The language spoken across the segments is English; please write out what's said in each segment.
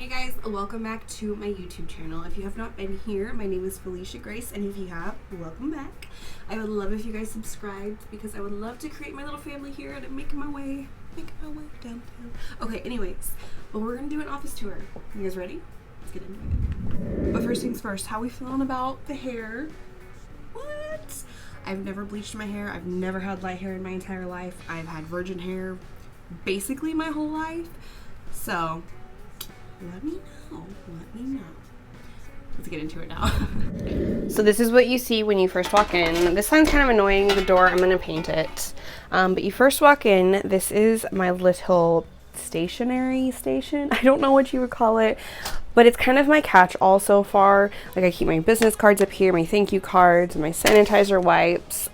Hey guys, welcome back to my YouTube channel. If you have not been here, my name is Felicia Grace, and if you have, welcome back. I would love if you guys subscribed because I would love to create my little family here and make my way downtown. Okay, anyways, well, we're gonna do an office tour. You guys ready? Let's get into it. But first things first, how we feeling about the hair? What? I've never bleached my hair. I've never had light hair in my entire life. I've had virgin hair basically my whole life. So let me know. Let's get into it now. So this is what you see when you first walk in. This sounds kind of annoying, the door, I'm gonna paint it. But you first walk in, this is my little stationery station. I don't know what you would call it, but it's kind of my catch-all so far. Like I keep my business cards up here, my thank you cards, my sanitizer wipes,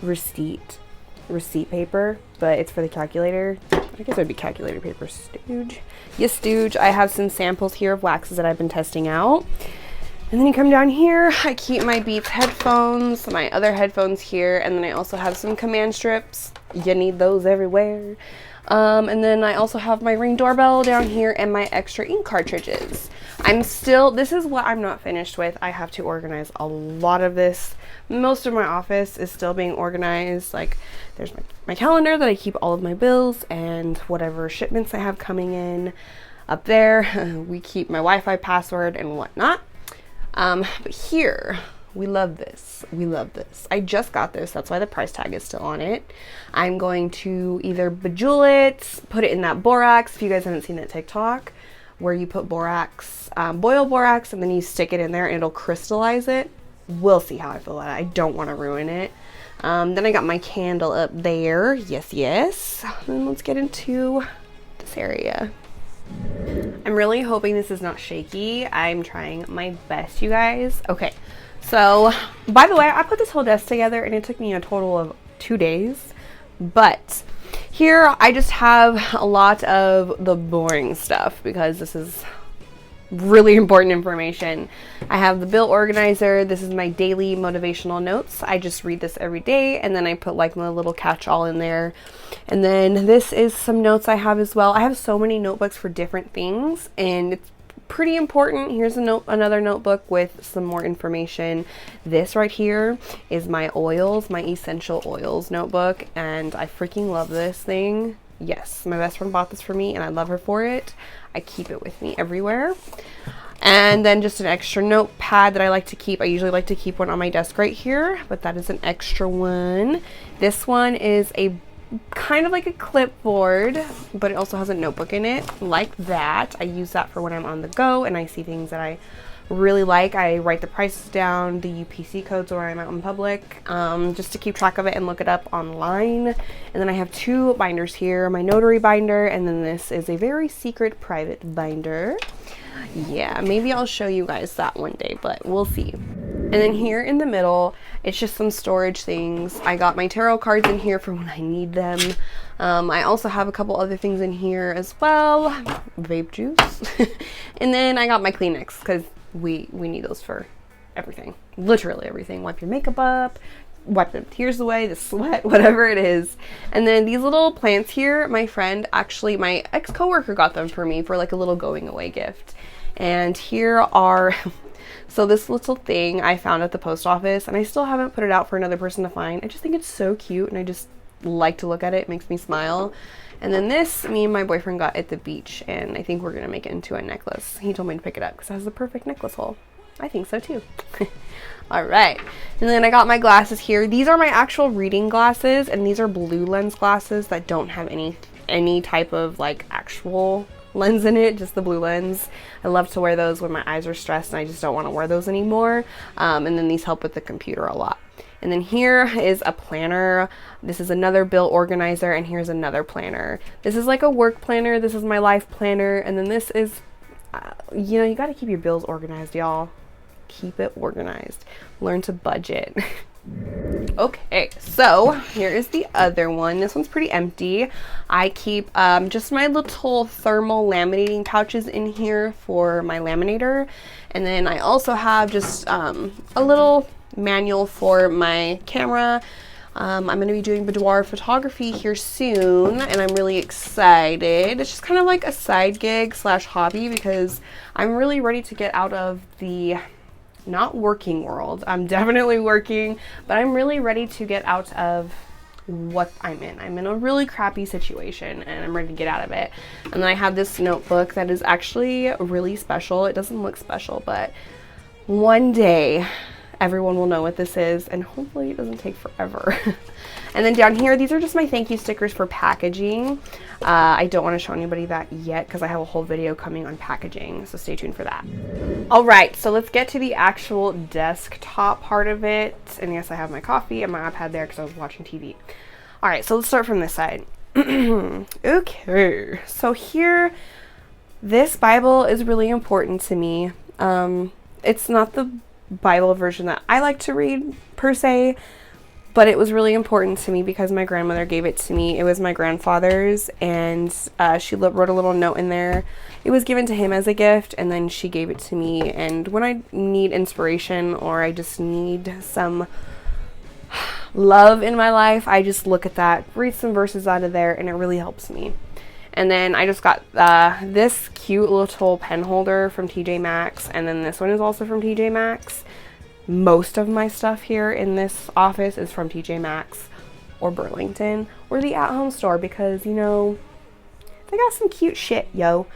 receipt paper, but it's for the calculator. I guess it would be calculator paper. Stooge. Yes, Stooge. I have some samples here of waxes that I've been testing out. And then you come down here, I keep my Beats headphones, my other headphones here, and then I also have some command strips. You need those everywhere. And then I also have my Ring doorbell down here and my extra ink cartridges. This is what I'm not finished with. I have to organize a lot of this. Most of my office is still being organized. Like there's my calendar that I keep all of my bills and whatever shipments I have coming in. Up there, we keep my Wi-Fi password and whatnot. But here, we love this. I just got this. That's why the price tag is still on it. I'm going to either bejewel it, put it in that borax. If you guys haven't seen that TikTok, where you put borax, boil borax, and then you stick it in there and it'll crystallize it. We'll see how I feel about it. I don't want to ruin it. Then I got my candle up there. Yes. And let's get into this area. I'm really hoping this is not shaky. I'm trying my best, you guys. Okay. So, by the way, I put this whole desk together and it took me a total of 2 days, but here I just have a lot of the boring stuff because this is really important information. I have the bill organizer. This is my daily motivational notes. I just read this every day and then I put like my little catch-all in there. And then this is some notes I have as well. I have so many notebooks for different things and it's pretty important. Here's another notebook with some more information. This right here is my oils, my essential oils notebook, and I freaking love this thing. Yes, my best friend bought this for me and I love her for it. I keep it with me everywhere. And then just an extra notepad that I like to keep. I usually like to keep one on my desk right here, but that is an extra one. This one is a kind of like a clipboard, but it also has a notebook in it like that. I use that for when I'm on the go and I see things that I really like. I write the prices down, the UPC codes when I'm out in public, just to keep track of it and look it up online. And then I have two binders here, my notary binder, and then this is a very secret private binder. Yeah, maybe I'll show you guys that one day, but we'll see. And then here in the middle, it's just some storage things. I got my tarot cards in here for when I need them. I also have a couple other things in here as well. Vape juice. And then I got my Kleenex because we need those for everything. Literally everything. Wipe your makeup up, wipe the tears away, the sweat, whatever it is. And then these little plants here, my friend, actually my ex-coworker got them for me for like a little going away gift. And here are, so this little thing I found at the post office and I still haven't put it out for another person to find. I just think it's so cute and I just like to look at it. It makes me smile. And then this, me and my boyfriend got at the beach and I think we're gonna make it into a necklace. He told me to pick it up because it has the perfect necklace hole. I think so too. All right. And then I got my glasses here. These are my actual reading glasses and these are blue lens glasses that don't have any type of like actual lens in it, just the blue lens. I love to wear those when my eyes are stressed and I just don't want to wear those anymore. And then these help with the computer a lot. And then here is a planner. This is another bill organizer and here's another planner. This is like a work planner. This is my life planner. And then this is, you know, you got to keep your bills organized, y'all. Keep it organized. Learn to budget. Okay, so here is the other one. This one's pretty empty. I keep just my little thermal laminating pouches in here for my laminator. And then I also have just a little manual for my camera. I'm going to be doing boudoir photography here soon, and I'm really excited. It's just kind of like a side gig slash hobby because I'm really ready to get out of the not working world. I'm definitely working, but I'm really ready to get out of what I'm in. I'm in a really crappy situation and I'm ready to get out of it. And then I have this notebook that is actually really special. It doesn't look special, but one day everyone will know what this is, and hopefully it doesn't take forever. And then down here, these are just my thank you stickers for packaging. I don't want to show anybody that yet because I have a whole video coming on packaging, so stay tuned for that. All right, so let's get to the actual desktop part of it. And yes, I have my coffee and my iPad there because I was watching TV. All right, so let's start from this side. Okay, so here, this Bible is really important to me. It's not the Bible version that I like to read per se, but it was really important to me because my grandmother gave it to me. It was my grandfather's, and she wrote a little note in there. It was given to him as a gift, and then she gave it to me. And when I need inspiration or I just need some love in my life, I just look at that, read some verses out of there, and it really helps me. And then I just got this cute little pen holder from TJ Maxx, and then this one is also from TJ Maxx. Most of my stuff here in this office is from TJ Maxx or Burlington or the at-home store because, you know, they got some cute shit, yo.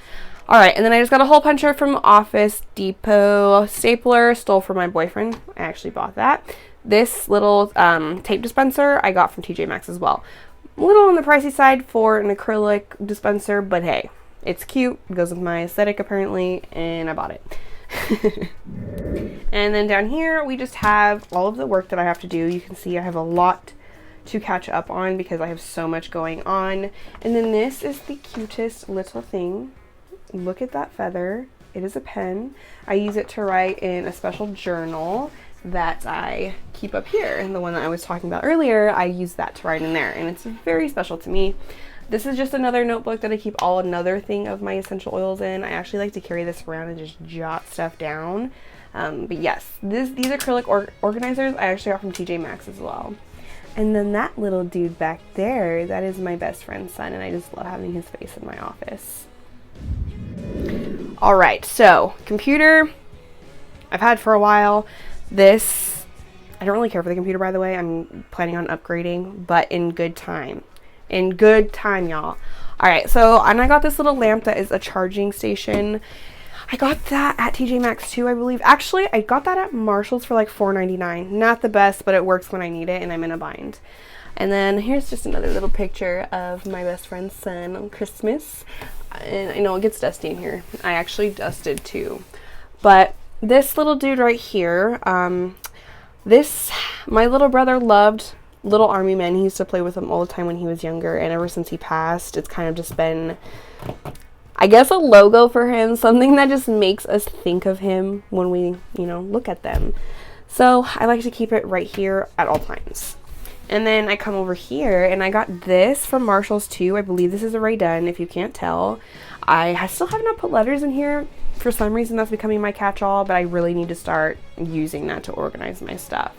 All right, and then I just got a hole puncher from Office Depot. Stapler, stole from my boyfriend. I actually bought that. This little tape dispenser I got from TJ Maxx as well. A little on the pricey side for an acrylic dispenser, but hey, it's cute. It goes with my aesthetic apparently, and I bought it. And then down here we just have all of the work that I have to do. You can see I have a lot to catch up on because I have so much going on. And then this is the cutest little thing. Look at that feather. It is a pen. I use it to write in a special journal that I keep up here, and the one that I was talking about earlier, I use that to write in there, and it's very special to me. This is just another notebook that I keep another thing of my essential oils in. I actually like to carry this around and just jot stuff down. But yes, these acrylic organizers I actually got from TJ Maxx as well. And then that little dude back there, that is my best friend's son, and I just love having his face in my office. All right, so computer I've had for a while. This, I don't really care for the computer, by the way. I'm planning on upgrading, but in good time. In good time, y'all. All right, so, and I got this little lamp that is a charging station. I got that at TJ Maxx too, I believe. Actually, I got that at Marshall's for like $4.99. Not the best, but it works when I need it and I'm in a bind. And then here's just another little picture of my best friend's son on Christmas. And I know it gets dusty in here. I actually dusted too. But this little dude right here, my little brother loved Little Army Men. He used to play with them all the time when he was younger, and ever since he passed, it's kind of just been, I guess, a logo for him, something that just makes us think of him when we, you know, look at them. So I like to keep it right here at all times. And then I come over here, and I got this from Marshall's too. I believe this is a Ray Dunn, if you can't tell. I still have not put letters in here. For some reason, that's becoming my catch-all, but I really need to start using that to organize my stuff.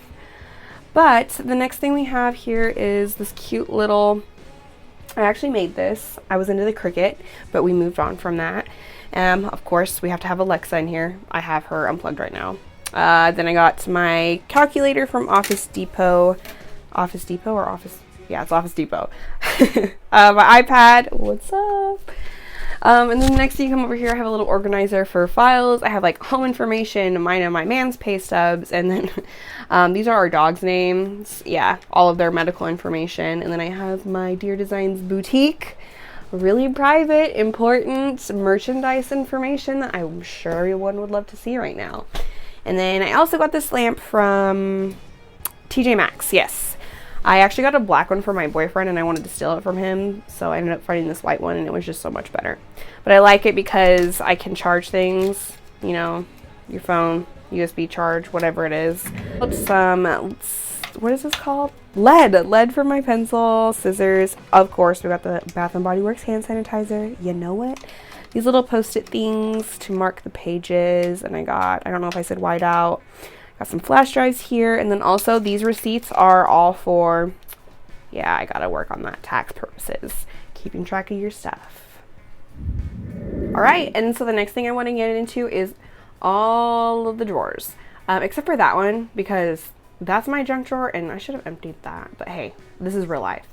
But the next thing we have here is this cute little, I actually made this. I was into the Cricut, but we moved on from that. Of course, we have to have Alexa in here. I have her unplugged right now. Then I got my calculator from Office Depot. Office Depot or Office? Yeah, it's Office Depot. My iPad. What's up? And then the next thing you come over here, I have a little organizer for files. I have like home information, mine and my man's pay stubs, and then these are our dogs' names. Yeah, all of their medical information. And then I have my Dear Designs boutique, really private, important merchandise information that I'm sure everyone would love to see right now. And then I also got this lamp from TJ Maxx. Yes. I actually got a black one for my boyfriend and I wanted to steal it from him, so I ended up finding this white one and it was just so much better. But I like it because I can charge things, you know, your phone, USB charge, whatever it is. What is this called? Lead for my pencil, scissors. Of course, we got the Bath & Body Works hand sanitizer. You know it. These little post-it things to mark the pages, and I don't know if I said white out. Got some flash drives here, and then also these receipts are all for, yeah, I gotta work on that, tax purposes, keeping track of your stuff. All right, and so the next thing I want to get into is all of the drawers, except for that one, because that's my junk drawer and I should have emptied that, but hey, this is real life.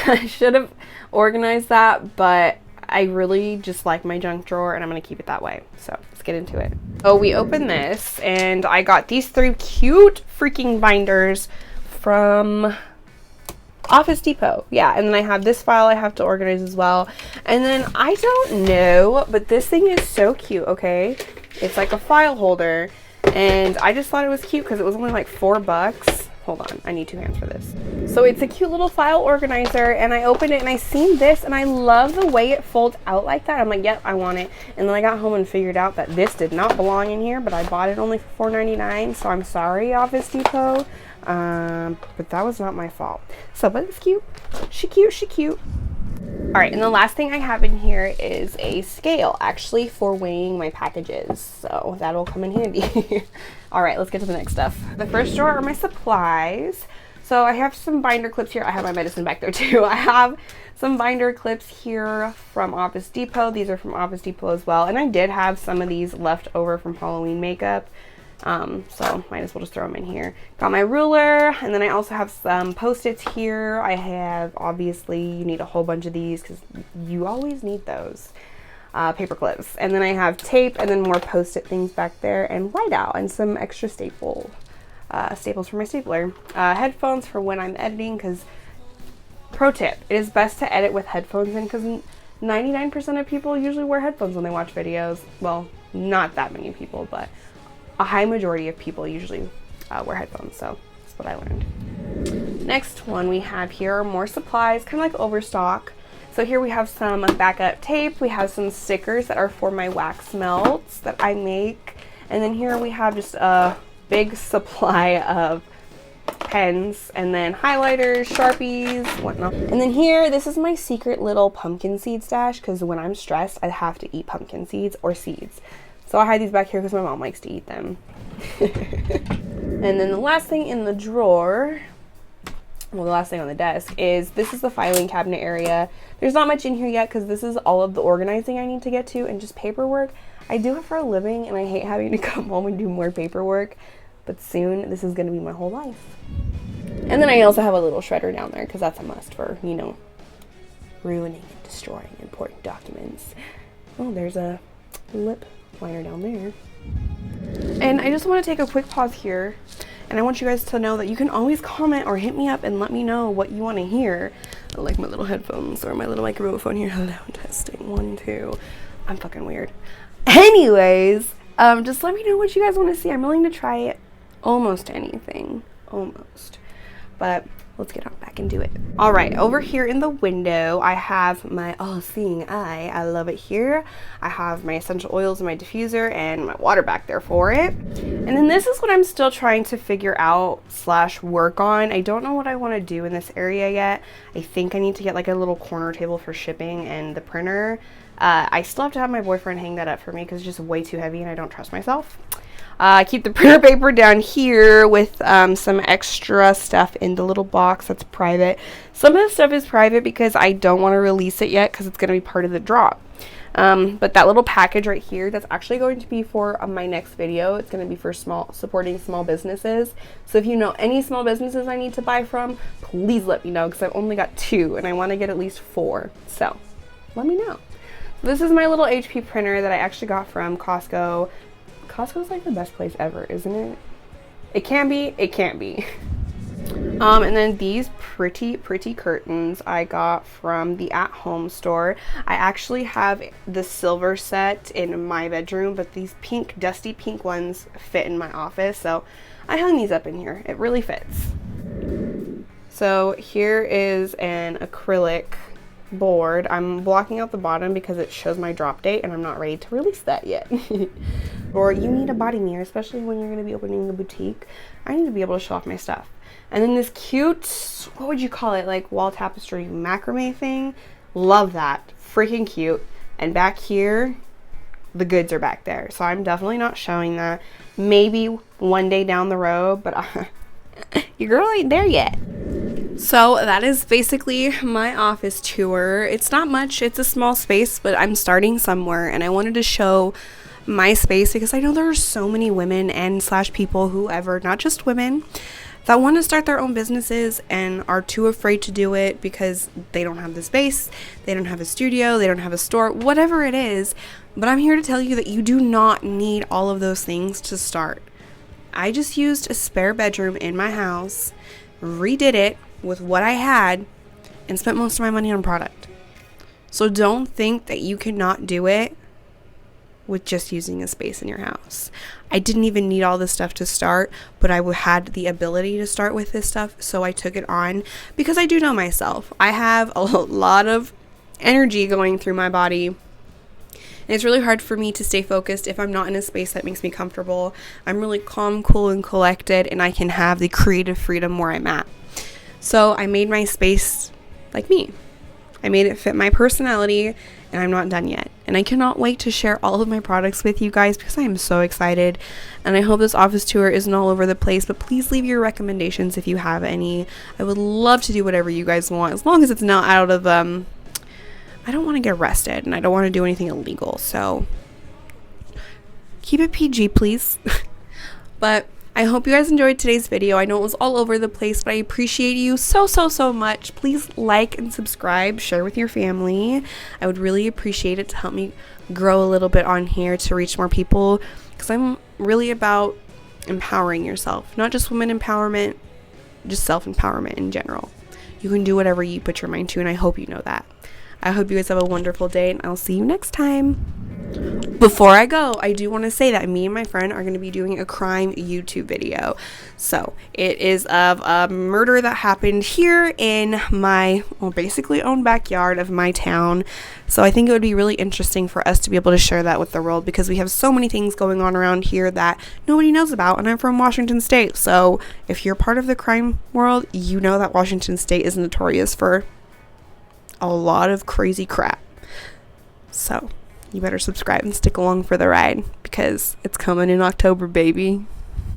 I should have organized that, but I really just like my junk drawer and I'm going to keep it that way. So let's get into it. So we open this and I got these 3 cute freaking binders from Office Depot. Yeah, and then I have this file I have to organize as well. And then I don't know, but this thing is so cute, okay? It's like a file holder and I just thought it was cute because it was only like $4. Hold on, I need 2 hands for this. So it's a cute little file organizer and I opened it and I seen this and I love the way it folds out like that. I'm like, yep, I want it. And then I got home and figured out that this did not belong in here, but I bought it only for $4.99. So I'm sorry, Office Depot. But that was not my fault. So, but it's cute. She cute. All right, and the last thing I have in here is a scale, actually, for weighing my packages. So that'll come in handy. All right, let's get to the next stuff. The first drawer are my supplies. So I have some binder clips here. I have my medicine back there too. I have some binder clips here from Office Depot. These are from Office Depot as well. And I did have some of these left over from Halloween makeup. So might as well just throw them in here. Got my ruler, and then I also have some Post-its here. I have, obviously, you need a whole bunch of these because you always need those. Paper clips. And then I have tape and then more Post-it things back there and whiteout and some extra staples for my stapler. Headphones for when I'm editing because, pro tip, it is best to edit with headphones in because 99% of people usually wear headphones when they watch videos. Well, not that many people, but a high majority of people usually wear headphones, so that's what I learned. Next one we have here are more supplies, kind of like overstock. So here we have some backup tape, we have some stickers that are for my wax melts that I make, and then here we have just a big supply of pens, and then highlighters, Sharpies, whatnot. And then here, this is my secret little pumpkin seed stash, because when I'm stressed, I have to eat pumpkin seeds or seeds. So I hide these back here because my mom likes to eat them. And then the last thing in the drawer, well, the last thing on the desk is, this is the filing cabinet area. There's not much in here yet because this is all of the organizing I need to get to and just paperwork. I do it for a living and I hate having to come home and do more paperwork, but soon this is going to be my whole life. And then I also have a little shredder down there because that's a must for, you know, ruining and destroying important documents. Oh, there's a lip liner down there. And I just want to take a quick pause here, and I want you guys to know that you can always comment or hit me up and let me know what you want to hear. I like my little headphones or my little microphone here. Hello, testing 1 2. I'm fucking weird. Anyways, just let me know what you guys want to see. I'm willing to try almost anything, but let's get on back and do it. All right, over here in the window, I have my all-seeing eye. I love it here. I have my essential oils and my diffuser and my water back there for it. And then this is what I'm still trying to figure out / work on. I don't know what I want to do in this area yet. I think I need to get like a little corner table for shipping and the printer. I still have to have my boyfriend hang that up for me because it's just way too heavy and I don't trust myself. I keep the printer paper down here with some extra stuff in the little box that's private. Some of the stuff is private because I don't want to release it yet because it's going to be part of the drop. But that little package right here, that's actually going to be for my next video. It's going to be for supporting small businesses. So if you know any small businesses I need to buy from, please let me know because I've only got 2 and I want to get at least 4. So let me know. This is my little HP printer that I actually got from Costco. Costco's like the best place ever, isn't it? It can be, it can't be. And then these pretty curtains I got from the At Home store. I actually have the silver set in my bedroom, but these pink, dusty pink ones fit in my office, so I hung these up in here. It really fits. So here is an acrylic board. I'm blocking out the bottom because it shows my drop date and I'm not ready to release that yet. Or you need a body mirror, especially when you're going to be opening a boutique. I need to be able to show off my stuff. And then this cute, what would you call it, like wall tapestry macrame thing. Love that. Freaking cute. And back here, the goods are back there. So I'm definitely not showing that. Maybe one day down the road, but your girl ain't there yet. So that is basically my office tour. It's not much, it's a small space, but I'm starting somewhere, and I wanted to show my space because I know there are so many women and / people, whoever, not just women, that want to start their own businesses and are too afraid to do it because they don't have the space, they don't have a studio, they don't have a store, whatever it is. But I'm here to tell you that you do not need all of those things to start. I just used a spare bedroom in my house, redid it with what I had, and spent most of my money on product. So don't think that you cannot do it with just using a space in your house. I didn't even need all this stuff to start, but I had the ability to start with this stuff, so I took it on because I do know myself. I have a lot of energy going through my body, and it's really hard for me to stay focused if I'm not in a space that makes me comfortable. I'm really calm, cool, and collected, and I can have the creative freedom where I'm at. So I made my space like me. I made it fit my personality, and I'm not done yet. And I cannot wait to share all of my products with you guys because I am so excited. And I hope this office tour isn't all over the place, but please leave your recommendations if you have any. I would love to do whatever you guys want, as long as it's not out of, I don't want to get arrested, and I don't want to do anything illegal. So keep it PG, please. But I hope you guys enjoyed today's video. I know it was all over the place, but I appreciate you so much. Please like and subscribe, share with your family. I would really appreciate it to help me grow a little bit on here to reach more people, because I'm really about empowering yourself, not just women empowerment, just self-empowerment in general. You can do whatever you put your mind to, and I hope you know that. I hope you guys have a wonderful day, and I'll see you next time. Before I go, I do want to say that me and my friend are going to be doing a crime YouTube video. So it is of a murder that happened here in my, well, basically own backyard of my town. So I think it would be really interesting for us to be able to share that with the world, because we have so many things going on around here that nobody knows about, and I'm from Washington State. So if you're part of the crime world, you know that Washington State is notorious for a lot of crazy crap. So you better subscribe and stick along for the ride, because it's coming in October, baby.